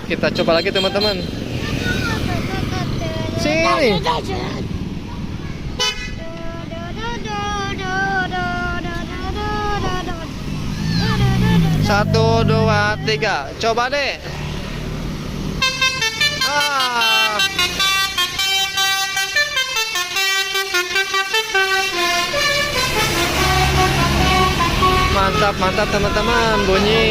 Kita coba lagi teman-teman. Sini. 1, 2, 3. Coba deh. Mantap teman-teman, bunyi.